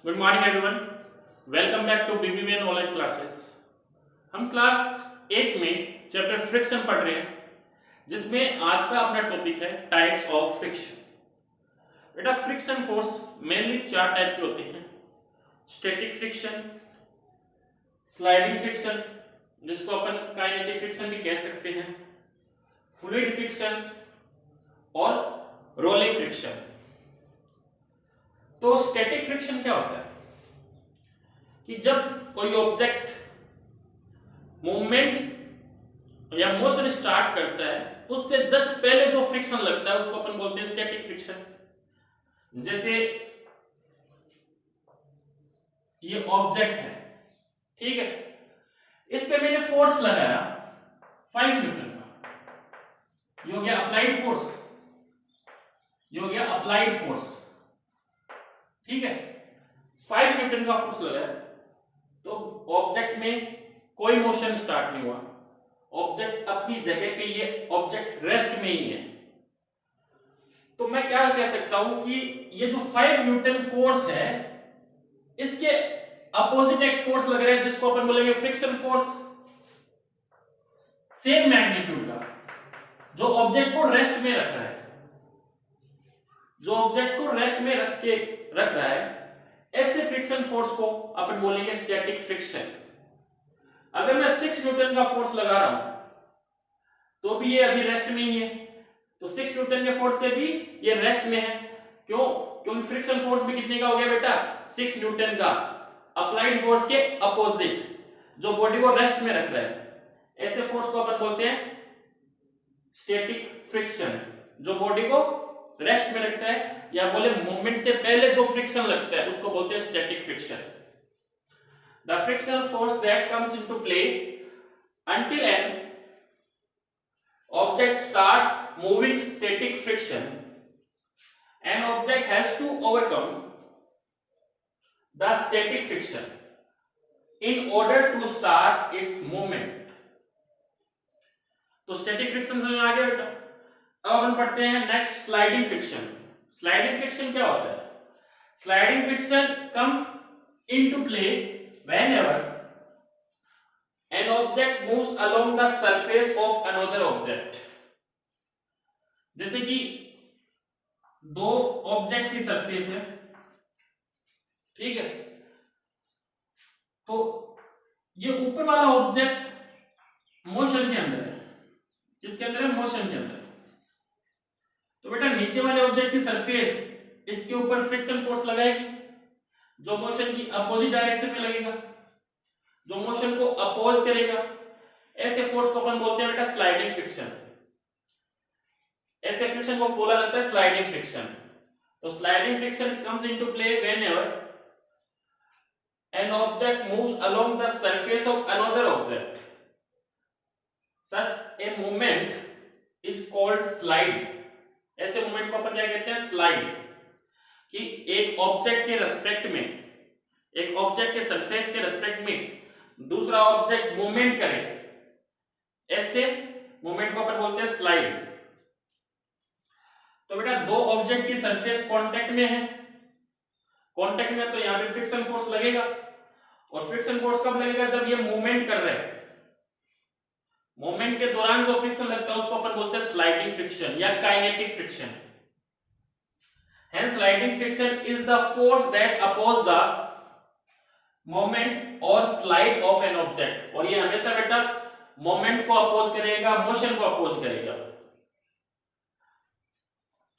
Good morning everyone, welcome back to BBVN online classes. हम class 8 में chapter friction पढ़ रहे हैं, जिसमें आज का अपना टॉपिक है टाइप्स ऑफ फ्रिक्शन। बेटा, फ्रिक्शन फोर्स मेनली 4 टाइप के होते हैं। स्टैटिक फ्रिक्शन, स्लाइडिंग फ्रिक्शन जिसको अपन काइनेटिक फ्रिक्शन भी कह सकते हैं, फ्लूइड फ्रिक्शन और रोलिंग फ्रिक्शन। तो स्टैटिक फ्रिक्शन क्या होता है कि जब कोई ऑब्जेक्ट मूवमेंट या मोशन स्टार्ट करता है, उससे जस्ट पहले जो फ्रिक्शन लगता है उसको अपन बोलते हैं स्टैटिक फ्रिक्शन। जैसे ये ऑब्जेक्ट है, ठीक है, इस पे मैंने फोर्स लगाया 5 न्यूटन का, ये हो गया अप्लाइड फोर्स, ये हो गया अप्लाइड फोर्स, ठीक है। 5 न्यूटन का फोर्स लगाया तो ऑब्जेक्ट में कोई मोशन स्टार्ट नहीं हुआ, ऑब्जेक्ट अपनी जगह पे, ये ऑब्जेक्ट रेस्ट में ही है। तो मैं क्या कह सकता हूं कि ये जो 5 न्यूटन फोर्स है, इसके अपोजिट एक फोर्स लग रहा है जिसको अपन बोलेंगे फ्रिक्शन फोर्स, सेम मैग्नीट्यूड का, जो ऑब्जेक्ट को रेस्ट में रख रहा है, जो ऑब्जेक्ट को रेस्ट में रख रहा है, ऐसे फ्रिक्शन फोर्स को अपन बोलेंगे स्टैटिक फ्रिक्शन। अगर मैं 6 न्यूटन का फोर्स लगा रहा हूं तो भी ये अभी रेस्ट में ही है, तो 6 न्यूटन के फोर्स से भी ये रेस्ट में है। क्यों? क्योंकि फ्रिक्शन फोर्स भी कितने का हो गया बेटा? 6 न्यूटन का, अप्लाइड फोर्स के अपोजिट, जो बॉडी को रेस्ट में रख रहा है। ऐसे फोर्स को अपन बोलते हैं स्टैटिक फ्रिक्शन, जो बॉडी को रेस्ट में रखता है, या बोले मूवमेंट से पहले जो फ्रिक्शन लगता है उसको बोलते हैं static friction. The frictional force that comes into play until an object starts moving static friction, an object has to overcome the static friction in order to start its movement. तो static friction समझ में आ गया बेटा। अब अपन पढ़ते हैं next sliding friction. Sliding friction क्या होता है? Sliding friction comes into play whenever an object moves along the surface of another object। जैसे कि दो ऑब्जेक्ट की सरफेस है, ठीक है, तो ये ऊपर वाला ऑब्जेक्ट मोशन के अंदर है, किसके अंदर है? मोशन के अंदर। तो बेटा नीचे वाले ऑब्जेक्ट की सरफेस इसके ऊपर फ्रिक्शन फोर्स लगाएगी, जो मोशन की अपोजिट डायरेक्शन में लगेगा, जो मोशन को अपोज करेगा। ऐसे फोर्स को अपन बोलते हैं बेटा स्लाइडिंग फ्रिक्शन। ऐसे फ्रिक्शन को बोला जाता है स्लाइडिंग फ्रिक्शन। तो sliding friction comes into play whenever an object moves along the surface of another object. Such a movement is called slide. ऐसे मूवमेंट को अपन क्या कहते हैं? स्लाइड। कि एक ऑब्जेक्ट के रेस्पेक्ट में, एक ऑब्जेक्ट के सरफेस के रेस्पेक्ट में दूसरा ऑब्जेक्ट मूवमेंट करे, ऐसे मूवमेंट को अपन बोलते हैं स्लाइड। तो बेटा दो ऑब्जेक्ट की सरफेस कांटेक्ट में है, कांटेक्ट में, तो यहां पे फ्रिक्शन फोर्स लगेगा। और फ्रिक्शन फोर्स कब लगेगा? जब ये मूवमेंट कर रहे हैं। मूवमेंट के दौरान जो फ्रिक्शन लगता है उसको अपन बोलते हैं स्लाइडिंग फ्रिक्शन या kinetic friction. Hence sliding friction is the force that opposes the movement or slide of an object। और ये हमेशा बेटा मोमेंट को अपोज करेगा, मोशन को अपोज करेगा।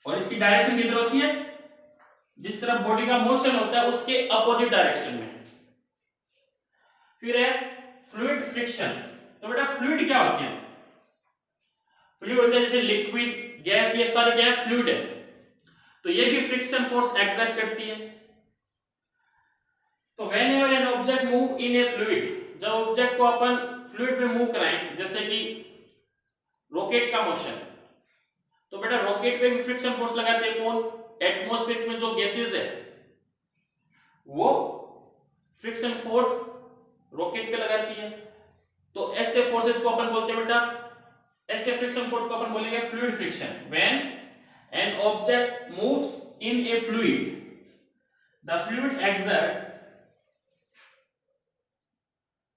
और इसकी डायरेक्शन किधर होती है? जिस तरफ बॉडी का मोशन होता है उसके अपोजिट डायरेक्शन में। फिर है फ्लूइड फ्रिक्शन। तो बेटा फ्लूइड क्या होती है? फ्लूइड होता है जैसे लिक्विड, गैस, ये सारे क्या है? फ्लूइड है। तो ये भी फ्रिक्शन फोर्स एक्सर्ट करती है। तो whenever an object move in A fluid, जब ऑब्जेक्ट को अपन फ्लूइड में मूव कराएं, जैसे कि रॉकेट का मोशन, तो बेटा रॉकेट पे भी फ्रिक्शन फोर्स लगाते हैं। कौन? एटमॉस्फेयर में जो गैसेस है वो फ्रिक्शन फोर्स रॉकेट पे लगाती है। तो ऐसे फोर्सेस को अपन बोलते हैं बेटा, ऐसे फ्रिक्शन फोर्स को अपन बोलेंगे fluid friction. When an object moves in a fluid, the fluid exert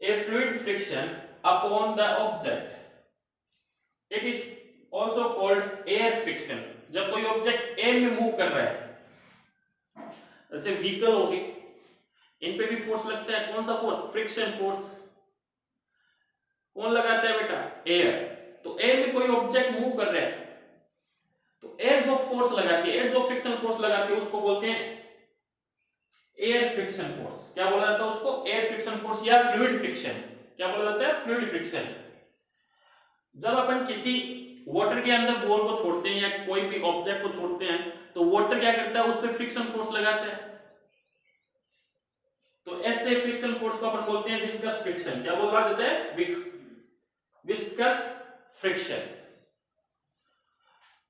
a fluid friction upon the object. It is also called air friction. जब कोई ऑब्जेक्ट एयर में मूव कर रहा है, जैसे व्हीकल हो गई, इन पे भी फोर्स लगता है। कौन सा फोर्स? Friction force. कौन लगाता है बेटा? एयर। तो एयर में कोई ऑब्जेक्ट मूव कर रहा है तो एयर जो फोर्स लगाती है, एयर जो फ्रिक्शन फोर्स लगाती है, उसको बोलते हैं एयर फ्रिक्शन फोर्स। क्या बोला जाता है उसको? एयर फ्रिक्शन फोर्स या फ्लूइड फ्रिक्शन। क्या बोला जाता है? Fluid friction. जब अपन किसी वाटर के अंदर बॉल को छोड़ते हैं या कोई भी ऑब्जेक्ट को छोड़ते हैं तो वाटर क्या करता है? उस पर फ्रिक्शन फोर्स लगाता है। तो ऐसे फ्रिक्शन फोर्स को अपन बोलते हैं विस्कस फ्रिक्शन। क्या बोला जाता है? Viscous friction.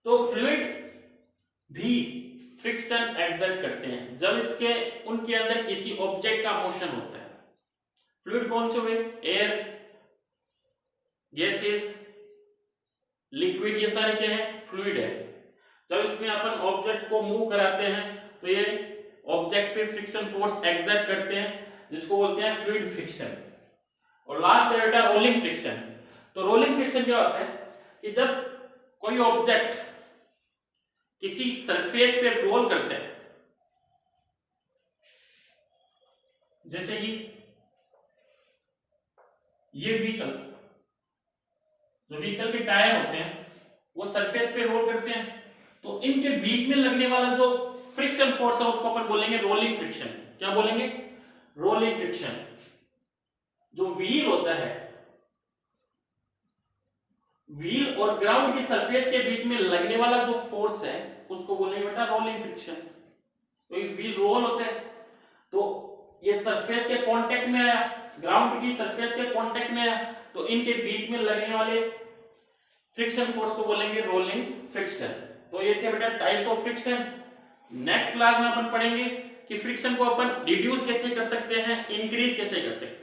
तो फ्लूइड भी फ्रिक्शन एक्सर्ट करते हैं जब इसके उनके अंदर किसी ऑब्जेक्ट का मोशन होता है। फ्लूइड कौन से हुए? एयर, गैसेस, लिक्विड, ये सारे क्या है? फ्लूइड है। जब इसमें अपन ऑब्जेक्ट को मूव कराते हैं तो ये ऑब्जेक्ट पे फ्रिक्शन फोर्स एक्सर्ट करते हैं, जिसको बोलते हैं फ्लूइड फ्रिक्शन। और लास्ट है बेटा रोलिंग फ्रिक्शन। तो रोलिंग फ्रिक्शन क्या होता है कि जब कोई ऑब्जेक्ट किसी सरफेस पे रोल करते हैं, जैसे कि ये व्हीकल, जो व्हीकल के टायर होते हैं वो सरफेस पे रोल करते हैं, तो इनके बीच में लगने वाला जो फ्रिक्शन फोर्स है उसको अपन बोलेंगे रोलिंग फ्रिक्शन। क्या बोलेंगे? Rolling friction. जो व्हील होता है, व्हील और ग्राउंड की सरफेस के बीच में लगने वाला जो फोर्स है उसको बोलेंगे बेटा रोलिंग फ्रिक्शन। तो ये व्हील रोल होते हैं तो ये सरफेस के कांटेक्ट में आया, ग्राउंड की सरफेस के कांटेक्ट में आया, तो इनके बीच में लगने वाले फ्रिक्शन फोर्स को बोलेंगे रोलिंग फ्रिक्शन। तो ये थे बेटा types of friction. Next class में अपन पढ़ेंगे कि फ्रिक्शन को अपन रिड्यूस कैसे कर सकते हैं, इंक्रीज कैसे कर सकते हैं।